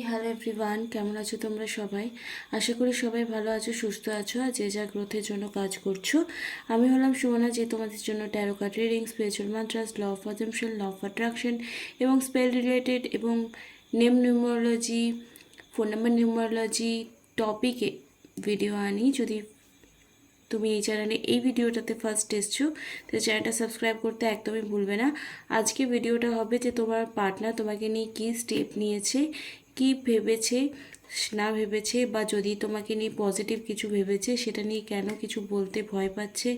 Hello everyone, কেমন আছো তোমরা সবাই? আশা করি সবাই ভালো আছো, সুস্থ আছো আর যে যা গ্রোথের জন্য কাজ করছো। আমি হলাম সুমনা, যে তোমাদের জন্য tarot card reading, spiritual mantras, law of assumption, law of attraction এবং স্পেল রিলেটেড এবং name numerology, phone number numerology টপিকে ভিডিও আনি। যদি তুমি এই চ্যানেলে এই ভিডিওটাতে ফার্স্ট এসছো, তো চ্যানেলটা সাবস্ক্রাইব করতে একদমই ভুলবে না। আজকে ভিডিওটা হবে যে তোমার পার্টনার তোমাকে নিয়ে কী স্টেপ নিয়েছে, কি ভেবেছে না ভেবেছে, বা যদি তোমাকে নিয়ে পজিটিভ কিছু ভেবেছে সেটা নিয়ে কেন কিছু বলতে ভয় পাচ্ছে,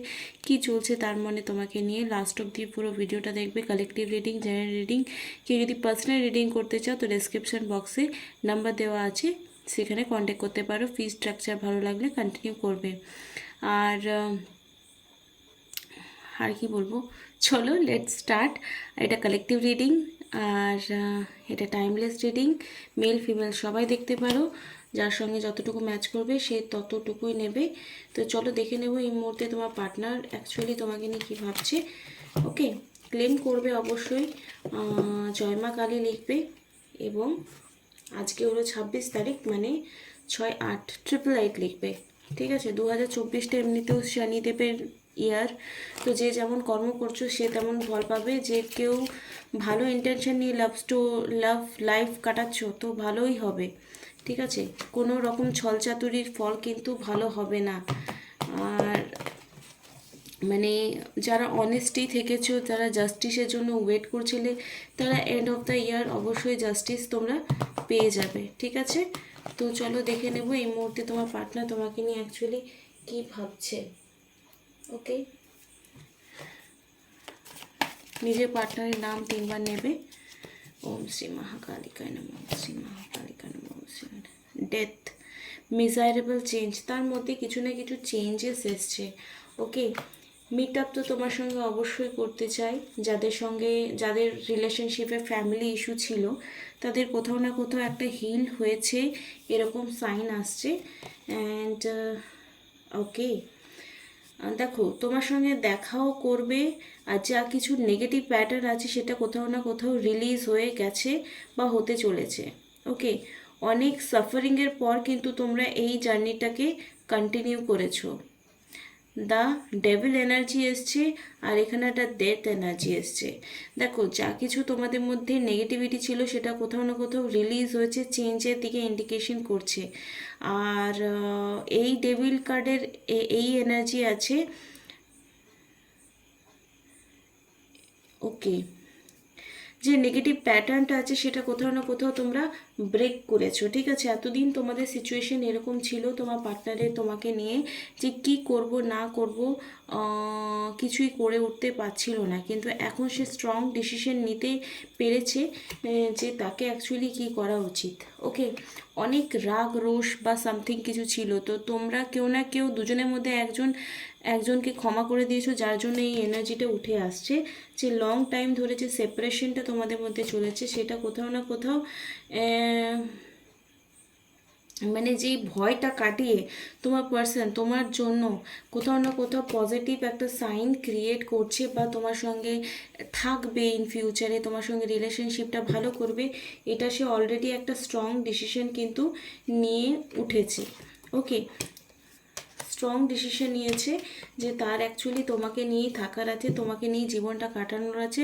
কি চলছে তার মনে তোমাকে নিয়ে। লাস্ট অবধি পুরো ভিডিওটা দেখবে। কালেকটিভ রিডিং, জেনারেল রিডিং, কেউ যদি পার্সোনাল রিডিং করতে চাও তো ডেসক্রিপশন বক্সে নাম্বার দেওয়া আছে, সেখানে কন্ট্যাক্ট করতে পারো। ফি স্ট্রাকচার ভালো লাগলে কন্টিনিউ করবে। আর আর কি বলবো, চলো লেটস স্টার্ট। এটা কালেকটিভ রিডিং আর এটা টাইমলেস রিডিং। মেল ফিমেল সবাই দেখতে পারো, যার সঙ্গে যতটুকু ম্যাচ করবে সে ততটুকুই নেবে। তো চলো দেখে নেব এই মুহূর্তে তোমার পার্টনার অ্যাকচুয়ালি তোমাকে নিয়ে কী ভাবছে। ওকে, ক্লেম করবে অবশ্যই, জয় মা কালী লিখবে এবং আজকে হলো 26 তারিখ, মানে 6-8 888 লিখবে। ঠিক আছে, 2024টা এমনিতেও শনিদেবের ইয়ার, তো যে যেমন কর্ম করছো সে তেমন ফল পাবে। যে কেউ ভালো ইন্টেনশন নিয়ে লাভ লাইফ কাটাচ্ছ তো ভালোই হবে। ঠিক আছে, কোনো রকম ছলচাতুরির ফল কিন্তু ভালো হবে না। আর মানে যারা অনেস্টি থেকেছো, যারা জাস্টিসের জন্য ওয়েট করছিলে, তারা এন্ড অফ দ্য ইয়ার অবশ্যই জাস্টিস তোমরা পেয়ে যাবে। ঠিক আছে, তো চলো দেখে নেব এই মুহূর্তে তোমার পার্টনার তোমাকে নিয়ে অ্যাকচুয়ালি কী ভাবছে। ওকে, নিজের পার্টনারের নাম 3বার নেবে। ওম শ্রী মহাকালিকায় নমঃ, ওম শ্রী মহাকালিকায় নমঃ, ওম শ্রী ডেথ, মিজারেবল চেঞ্জ, তার মধ্যে কিছু না কিছু চেঞ্জেস এসছে। ওকে, মিট আপ তো তোমার সঙ্গে অবশ্যই করতে চাই। যাদের রিলেশনশিপে ফ্যামিলি ইস্যু ছিল তাদের কোথাও না কোথাও একটা হিল হয়েছে, এরকম সাইন আসছে। অ্যান্ড ওকে, দেখো তোমার সঙ্গে দেখাও করবে, আর যা কিছু নেগেটিভ প্যাটার্ন আছে সেটা কোথাও না কোথাও রিলিজ হয়ে গেছে বা হতে চলেছে। ওকে, অনেক সাফারিংয়ের পর কিন্তু তোমরা এই জার্নিটাকে কন্টিনিউ করেছো। দ্য ডেভিল এনার্জি এসছে আর এখানে একটা ডেথ এনার্জি এসছে। দেখো যা কিছু তোমাদের মধ্যে নেগেটিভিটি ছিল সেটা কোথাও না কোথাও রিলিজ হয়েছে, চেঞ্জের দিকে ইন্ডিকেশন করছে। আর এই ডেভিল কার্ডের এই এনার্জি আছে। ওকে, যে নেগেটিভ প্যাটার্নটা আছে সেটা কোথাও না কোথাও তোমরা ব্রেক করেছো। ঠিক আছে, এতদিন তোমাদের সিচুয়েশন এরকম ছিল তোমার পার্টনারের তোমাকে নিয়ে, যে কি করব না করব কিছুই করে উঠতে পারছিল না, কিন্তু এখন সে স্ট্রং ডিসিশন নিতে পেরেছে যে তাকে অ্যাকচুয়ালি কি করা উচিত। ওকে, অনেক রাগ রোষ বা সামথিং কিছু ছিল, তো তোমরা কেউ না কেউ দুজনের মধ্যে একজনকে ক্ষমা করে দিয়েছো, যার জন্য এই এনার্জিটা উঠে আসছে। যে লং টাইম ধরে যে সেপারেশনটা তোমাদের মধ্যে চলেছে সেটা কোথাও না কোথাও মানে যেই ভয়টা কাটিয়ে তোমার পার্সন তোমার জন্য কোথাও না কোথাও পজিটিভ একটা সাইন ক্রিয়েট করছে, বা তোমার সঙ্গে থাকবে ইন ফিউচারে, তোমার সঙ্গে রিলেশনশিপটা ভালো করবে, এটা সে অলরেডি একটা স্ট্রং ডিসিশন কিন্তু নিয়ে উঠেছে। ওকে, স্ট্রং ডিসিশন নিয়েছে যে তার অ্যাকচুয়ালি তোমাকে নিয়েই থাকার আছে, তোমাকে নিয়ে জীবনটা কাটানোর আছে,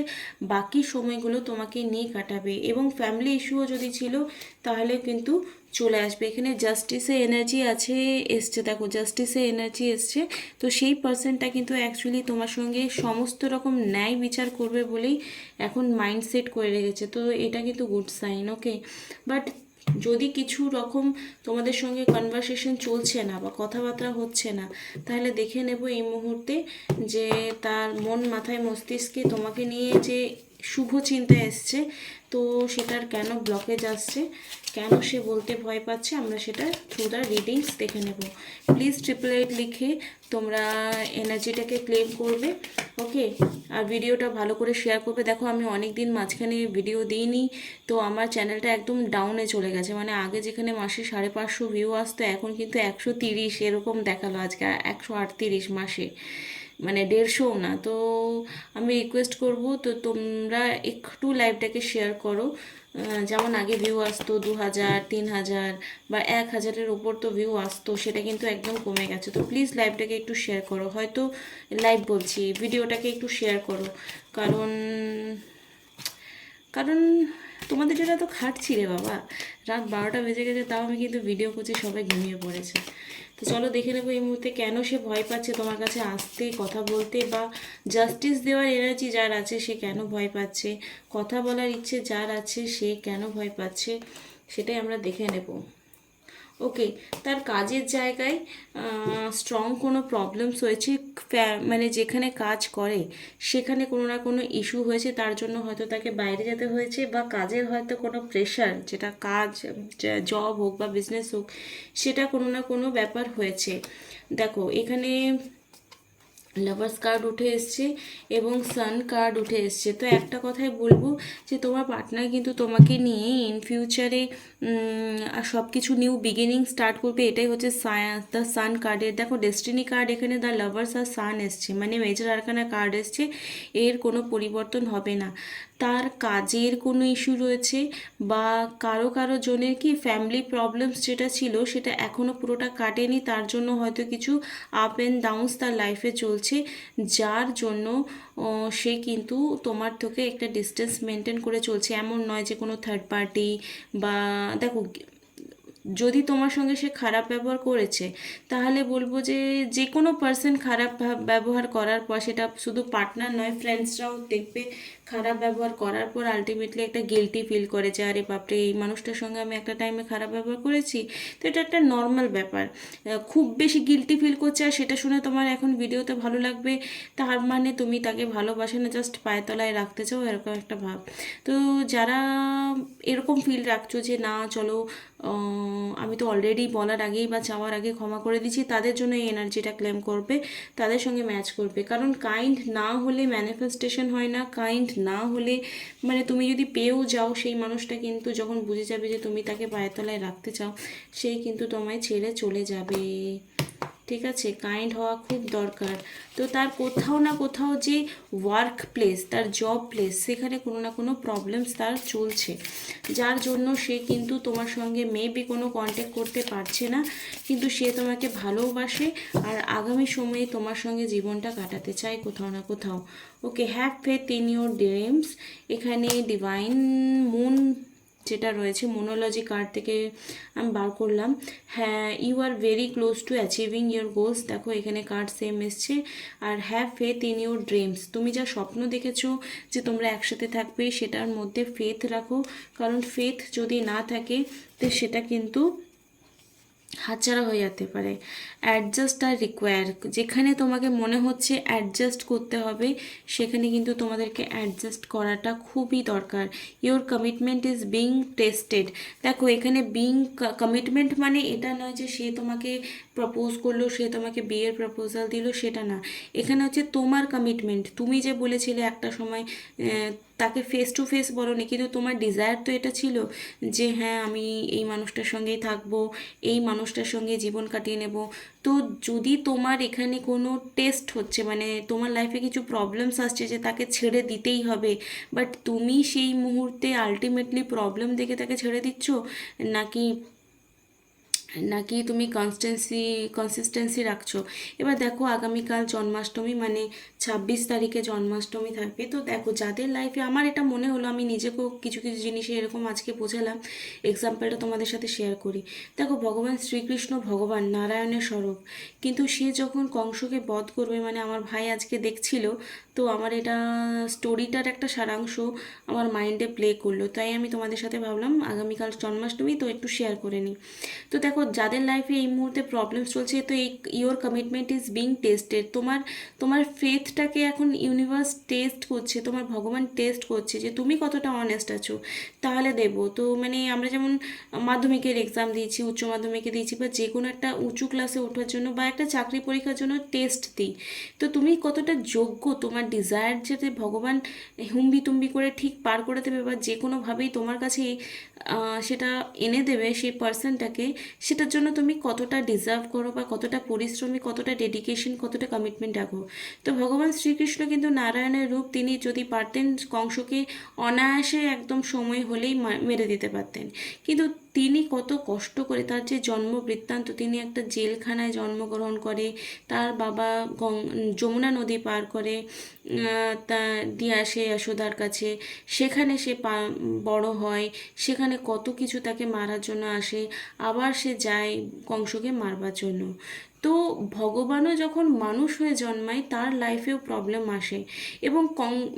বাকি সময়গুলো তোমাকে নিয়ে কাটাবে। এবং ফ্যামিলি ইস্যুও যদি ছিল তাহলে কিন্তু চলে আসবে। এখানে জাস্টিসে এনার্জি আছে, এসছে, দেখো জাস্টিসে এনার্জি এসছে। তো সেই পার্সনটা কিন্তু অ্যাকচুয়ালি তোমার সঙ্গে সমস্ত রকম ন্যায় বিচার করবে বলেই এখন মাইন্ডসেট করে রেখেছে, তো এটা কিন্তু গুড সাইন। ওকে, বাট যদি কিছু রকম তোমাদের সঙ্গে কনভারসেশন চলছে না বা কথাবার্তা হচ্ছে না, তাহলে দেখে নেব এই মুহূর্তে যে তার মন মাথায় মস্তিষ্কে তোমাকে নিয়ে যে শুভ চিন্তা এসছে, তো সেটার কেন ব্লকেজ আসছে, কেন সে বলতে ভয় পাচ্ছে, আমরা সেটা থ্রু দ্য রিডিংস দেখে নেব। প্লিজ 888 লিখে তোমরা এনার্জিটাকে ক্লেম করবে। ওকে, আর ভিডিওটা ভালো করে শেয়ার করবে। দেখো আমি অনেক দিন মাঝখানে ভিডিও দিইনি, তো আমার চ্যানেলটা একদম ডাউনে চলে গেছে, মানে আগে যেখানে মাসে 550 ভিউ আসতো এখন কিন্তু 130 এরকম দেখালো, আজকে 138 মাসে। মানে 150 না। তো আমি রিকোয়েস্ট করব তো তোমরা একটু লাইভটাকে শেয়ার করো। যেমন আগে ভিউ আসতো 2000 3000 বা 1000-এর ওপর তো ভিউ আসতো, সেটা কিন্তু একদম কমে গেছে। তো প্লিজ লাইভটাকে একটু শেয়ার করো, হয়তো লাইভ বলছি ভিডিওটাকে একটু শেয়ার করো। কারণ কারণ তোমাদের জন্য তো খাটছি রে বাবা, রাত 12টা বেজে গেছে, তাও আমি কিন্তু ভিডিও করছি, সবাই ঘুমিয়ে পড়েছে। তো চলো দেখে নেবো এই মুহূর্তে কেন সে ভয় পাচ্ছে তোমার কাছে আসতে, কথা বলতে, বা জাস্টিস দেওয়ার এনার্জি যার আছে সে কেন ভয় পাচ্ছে, কথা বলার ইচ্ছে যার আছে সে কেন ভয় পাচ্ছে, সেটাই আমরা দেখে নেব। ওকে, তার কাজের জায়গায় স্ট্রং কোনো প্রবলেমস হয়েছে, মানে যেখানে কাজ করে সেখানে কোনো না কোনো ইস্যু হয়েছে, তার জন্য হয়তো তাকে বাইরে যেতে হয়েছে, বা কাজের হয়তো কোনো প্রেশার, যেটা কাজ জব হোক বা বিজনেস হোক, সেটা কোনো না কোনো ব্যাপার হয়েছে। দেখো এখানে লাভার্স কার্ড উঠে এসছে এবং সান কার্ড উঠে এসছে। তো একটা কথাই বলবো যে তোমার পার্টনার কিন্তু তোমাকে নিয়ে ইন ফিউচারে সব কিছু নিউ বিগিনিং স্টার্ট করবে, এটাই হচ্ছে দ্য সান কার্ডের। দেখো ডেস্টিনি কার্ড এখানে দ্য লাভার্স আর সান এসছে, মানে মেজর আরকানা কার্ড এসছে, এর কোনো পরিবর্তন হবে না। তার কাজের কোনো ইস্যু রয়েছে, বা কারো কারো জনের কি ফ্যামিলি প্রবলেমস যেটা ছিল সেটা এখনও পুরোটা কাটেনি, তার জন্য হয়তো কিছু আপ অ্যান্ড ডাউনস তার লাইফে চলছে, যার জন্য সে কিন্তু তোমার থেকে একটা ডিস্টেন্স মেনটেন করে চলছে। এমন নয় যে কোনো থার্ড পার্টি, বা দেখো যদি তোমার সঙ্গে সে খারাপ ব্যবহার করেছে, তাহলে বলবো যে যে কোনো পার্সন খারাপ ব্যবহার করার পর, সেটা শুধু পার্টনার নয়, ফ্রেন্ডসরাও দেখবে খারাপ ব্যবহার করার পর আলটিমেটলি একটা গিল্টি ফিল করে যে আরে বাপরে এই মানুষটার সঙ্গে আমি একটা টাইমে খারাপ ব্যবহার করেছি। তো এটা একটা নর্মাল ব্যাপার। খুব বেশি গিল্টি ফিল করছে আর সেটা শুনে তোমার এখন ভিডিওতে ভালো লাগবে, তার মানে তুমি তাকে ভালোবাসে না, জাস্ট পায়ের তলায় রাখতে চাও, এরকম একটা ভাব। তো যারা এরকম ফিল রাখছো যে না চলো আমি তো অলরেডি বলার আগেই বা চাওয়ার আগে ক্ষমা করে দিচ্ছি, তাদের জন্য এই এনার্জিটা ক্লেম করবে, তাদের সঙ্গে ম্যাচ করবে। কারণ কাইন্ড না হলে ম্যানিফেস্টেশন হয় না, কাইন্ড না হলে মানে তুমি যদি পেয়েও যাও, সেই মানুষটা কিন্তু যখন বুঝে যাবে যে তুমি তাকে পায়ের তলায় রাখতে চাও, সেই কিন্তু তোমায় ছেড়ে চলে যাবে। ঠিক আছে, কাইন্ড হওয়া খুব দরকার। তো তার কোথাও না কোথাও যে ওয়ার্ক প্লেস, তার জব প্লেস, সেখানে কোনো না কোনো প্রবলেমস তার চলছে, যার জন্য সে কিন্তু তোমার সঙ্গে মেবি কোনো কন্ট্যাক্ট করতে পারছে না, কিন্তু সে তোমাকে ভালোবাসে আর আগামী সময়ে তোমার সঙ্গে জীবনটা কাটাতে চায় কোথাও না কোথাও। Okay, have faith in your dreams. এখানে ডিভাইন মুন যেটা রয়েছে মোনোলজি কার্ড থেকে আমি বার করলাম। হ্যাঁ, you are very close to achieving your goals. দেখো এখানে কার্ড সেম এসছে। আর have faith in your dreams, তুমি যা স্বপ্ন দেখেছো যে তোমরা একসাথে থাকবে, সেটার মধ্যে ফেথ রাখো, কারণ ফেথ যদি না থাকে তো সেটা কিন্তু হাতছাড়া হয়ে যেতে পারে। অ্যাডজাস্ট আর রিকোয়ার, যেখানে তোমাকে মনে হচ্ছে অ্যাডজাস্ট করতে হবে, সেখানে কিন্তু তোমাদেরকে অ্যাডজাস্ট করাটা খুবই দরকার। Your commitment is being tested. দেখো এখানে বিং কমিটমেন্ট মানে এটা নয় যে সে তোমাকে প্রপোজ করলো, সে তোমাকে বিয়ের প্রপোজাল দিল, সেটা না। এখানে হচ্ছে তোমার কমিটমেন্ট, তুমি যে বলেছিলে একটা সময় তাকে ফেস টু ফেস বলোনি, কিন্তু তোমার ডিজায়ার তো এটা ছিল যে হ্যাঁ আমি এই মানুষটার সঙ্গেই থাকবো, এই মানুষটার সঙ্গে জীবন কাটিয়ে নেব। তো যদি তোমার এখানে কোনো টেস্ট হচ্ছে, মানে তোমার লাইফে কিছু প্রবলেমস আসছে যে তাকে ছেড়ে দিতেই হবে, বাট তুমি সেই মুহূর্তে আলটিমেটলি প্রবলেম দেখে তাকে ছেড়ে দিচ্ছ, নাকি নাকি তুমি কনসিস্টেন্সি রাখছো। এবার দেখো আগামীকাল জন্মাষ্টমী, মানে 26 তারিখে জন্মাষ্টমী থাকবে। তো দেখো যাদের লাইফে, আমার এটা মনে হলো, আমি নিজেকেও কিছু কিছু জিনিসে এরকম আজকে বোঝালাম, এক্সাম্পলটা তোমাদের সাথে শেয়ার করি। দেখো ভগবান শ্রীকৃষ্ণ ভগবান নারায়ণের স্বরূপ, কিন্তু সে যখন কংসকে বধ করবে, মানে আমার ভাই আজকে দেখছিল, তো আমার এটা স্টোরিটার একটা সারাংশ আমার মাইন্ডে প্লে করলো, তাই আমি তোমাদের সাথে ভাবলাম আগামীকাল জন্মাষ্টমী তো একটু শেয়ার করে নিই। তো দেখো যাদের লাইফে এই মুহূর্তে প্রবলেমস চলছে, তো এই your commitment is being tested, তোমার তোমার ফেথটাকে এখন ইউনিভার্স টেস্ট করছে, তোমার ভগবান টেস্ট করছে যে তুমি কতটা অনেস্ট আছো, তাহলে দেবো। তো মানে আমরা যেমন মাধ্যমিকের এক্সাম দিয়েছি, উচ্চ মাধ্যমিকে দিয়েছি, বা যে কোনো একটা উঁচু ক্লাসে ওঠার জন্য বা একটা চাকরি পরীক্ষার জন্য টেস্ট দিই, তো তুমি কতটা যোগ্য, তোমার ডিজায়ার যাতে ভগবান হুম্বি তুম্বি করে ঠিক পার করে দেবে, বা যে কোনোভাবেই তোমার কাছে সেটা এনে দেবে সেই পার্সনটাকে, সেটার জন্য তুমি কতটা ডিজার্ভ করো বা কতটা পরিশ্রমী, কতটা ডেডিকেশন, কতটা কমিটমেন্ট রাখো। তো ভগবান শ্রীকৃষ্ণ কিন্তু নারায়ণের রূপ, তিনি যদি পারতেন কংসকে অনায়াসে একদম সময় হলেই মেরে দিতে পারতেন, কিন্তু তিনি কত কষ্ট করে, তার যে জন্ম বৃত্তান্ত, তিনি একটা জেলখানায় জন্মগ্রহণ করে, তার বাবা যমুনা নদী পার করে তা দিয়ে আসে যশোদার কাছে, সেখানে সে বড় হয়, সেখানে কত কিছু তাকে মারার জন্য আসে, আবার সে যায় কংসকে মারবার জন্য। তো ভগবানও যখন মানুষ হয়ে জন্মায় তার লাইফেও প্রবলেম আসে, এবং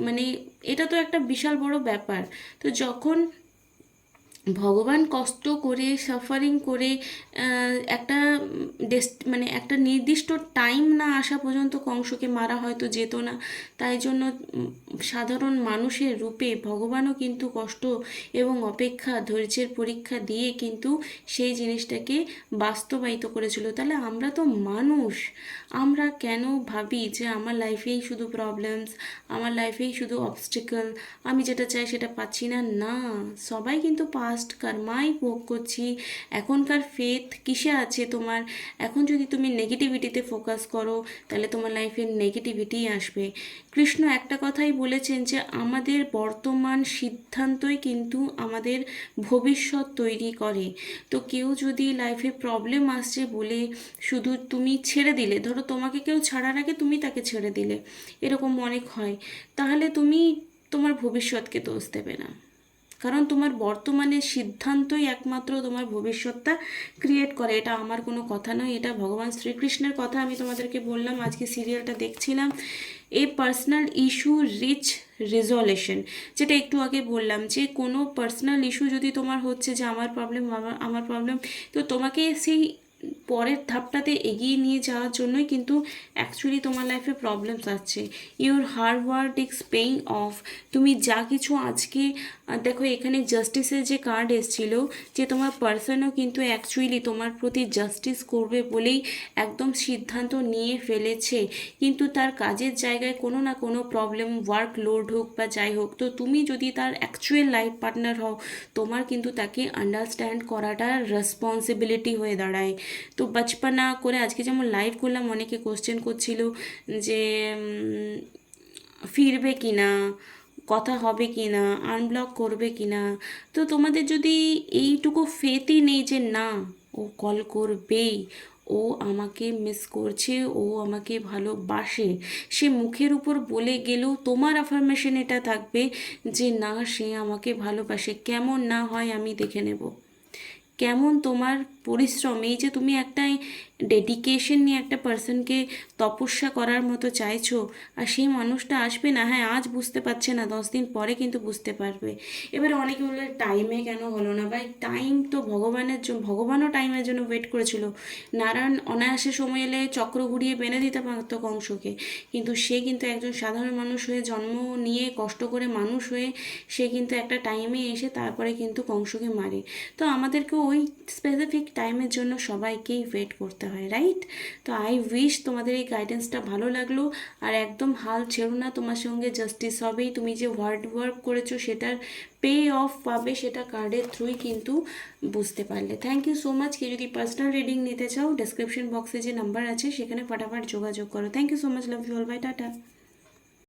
মানে এটা তো একটা বিশাল বড় ব্যাপার। তো যখন ভগবান কষ্ট করে সাফারিং করে একটা মানে একটা নির্দিষ্ট টাইম না আসা পর্যন্ত কংসকে মারা হয়তো যেত না, তাই জন্য সাধারণ মানুষের রূপে ভগবানও কিন্তু কষ্ট এবং অপেক্ষা, ধৈর্যের পরীক্ষা দিয়ে কিন্তু সেই জিনিসটাকে বাস্তবায়িত করেছিল। তাহলে আমরা তো মানুষ, আমরা কেন ভাবি যে আমার লাইফেই শুধু প্রবলেমস, আমার লাইফেই শুধু অবস্টিকল, আমি যেটা চাই সেটা পাচ্ছি না? না, সবাই কিন্তু পাস্ট কর্মাই ভোগ করছি। এখনকার ফেথ কিসে আছে তোমার? এখন যদি তুমি নেগেটিভিটিতে ফোকাস করো তাহলে তোমার লাইফে নেগেটিভিটিই আসবে। কৃষ্ণ একটা কথাই বলেছেন যে আমাদের বর্তমান সিদ্ধান্তই কিন্তু আমাদের ভবিষ্যৎ তৈরি করে। তো কেউ যদি লাইফে প্রবলেম আসছে বলে শুধু তুমি ছেড়ে দিলে, ধরো তোমাকে কেউ ছাড়ার আগে তুমি তাকে ছেড়ে দিলে, এরকম অনেক হয়, তাহলে তুমি তোমার ভবিষ্যৎকে দোষ দেবে না, কারণ তোমার বর্তমানের সিদ্ধান্তই একমাত্র তোমার ভবিষ্যৎটা ক্রিয়েট করে। এটা আমার কোনো কথা নয়, এটা ভগবান শ্রীকৃষ্ণের কথা। আমি তোমাদেরকে বললাম আজকে সিরিয়ালটা দেখছিলাম, এ পার্সোনাল ইস্যু রিচ রেজলিউশন, যেটা একটু আগে বললাম যে কোনো পার্সোনাল ইস্যু যদি তোমার হচ্ছে যে আমার প্রবলেম, আমার প্রবলেম, তো তোমাকে সেই পরের ধাপটাতে এগিয়ে নিয়ে যাওয়ার জন্যই কিন্তু অ্যাকচুয়ালি তোমার লাইফে প্রবলেমস আসছে। Your hard work is paying of. তুমি যা কিছু আজকে দেখো এখানে জাস্টিসের যে কার্ড এসেছিল, যে তোমার পার্সনও কিন্তু অ্যাকচুয়ালি তোমার প্রতি জাস্টিস করবে বলেই একদম সিদ্ধান্ত নিয়ে ফেলেছে, কিন্তু তার কাজের জায়গায় কোনো না কোনো প্রবলেম, ওয়ার্ক লোড হোক বা যাই হোক, তো তুমি যদি তার অ্যাকচুয়াল লাইফ পার্টনার হও, তোমার কিন্তু তাকে আন্ডারস্ট্যান্ড করাটা রেসপন্সিবিলিটি হয়ে দাঁড়ায়। তো বাচপানা করে আজকে যেমন লাইভ করলাম, অনেকে কোশ্চেন করছিল যে ফিরবে কি না, কথা হবে কি না, আনব্লক করবে কি না। তো তোমাদের যদি এইটুকু ফেথই নেই যে না, ও কল করবেই, ও আমাকে মিস করছে, ও আমাকে ভালোবাসে, সে মুখের উপর বলে গেলেও তোমার অ্যাফার্মেশন এটা থাকবে যে না, সে আমাকে ভালোবাসে, কেমন না হয় আমি দেখে নেব। কেমন তোমার পরিশ্রম, এই যে তুমি একটা ডেডিকেশন নিয়ে একটা পার্সনকে তপস্যা করার মতো চাইছো, আর সেই মানুষটা আসবে না, হ্যাঁ আজ বুঝতে পারছে না, 10 দিন পরে কিন্তু বুঝতে পারবে। এবারে অনেকে বললে টাইমে কেন হলো না? ভাই টাইম তো ভগবানের জন্য, ভগবানও টাইমের জন্য ওয়েট করেছিল। নারায়ণ অনায়াসে সময় এলে চক্র ঘুরিয়ে বেঁধে দিতে পারতো কংসকে, কিন্তু সে কিন্তু একজন সাধারণ মানুষ হয়ে জন্ম নিয়ে কষ্ট করে মানুষ হয়ে সে কিন্তু একটা টাইমে এসে তারপরে কিন্তু কংসকে মারে। তো আমাদেরকে ওই স্পেসিফিক টাইমের জন্য সবাইকেই ওয়েট করতে হয়, রাইট? তো আই উইশ তোমাদের এই গাইডেন্সটা ভালো লাগলো, আর একদম হাল ছেড়ো না, তোমার সঙ্গে জাস্টিস হবেই। তুমি যে হার্ড ওয়ার্ক করেছো সেটার পে অফ পাবে, সেটা কার্ডের থ্রুই কিন্তু বুঝতে পারলে। Thank you so much. কেউ যদি পার্সোনাল রিডিং নিতে চাও, ডেসক্রিপশন বক্সে যে নাম্বার আছে সেখানে ফটাফট যোগাযোগ করো। Thank you so much, love you all, bye, tata.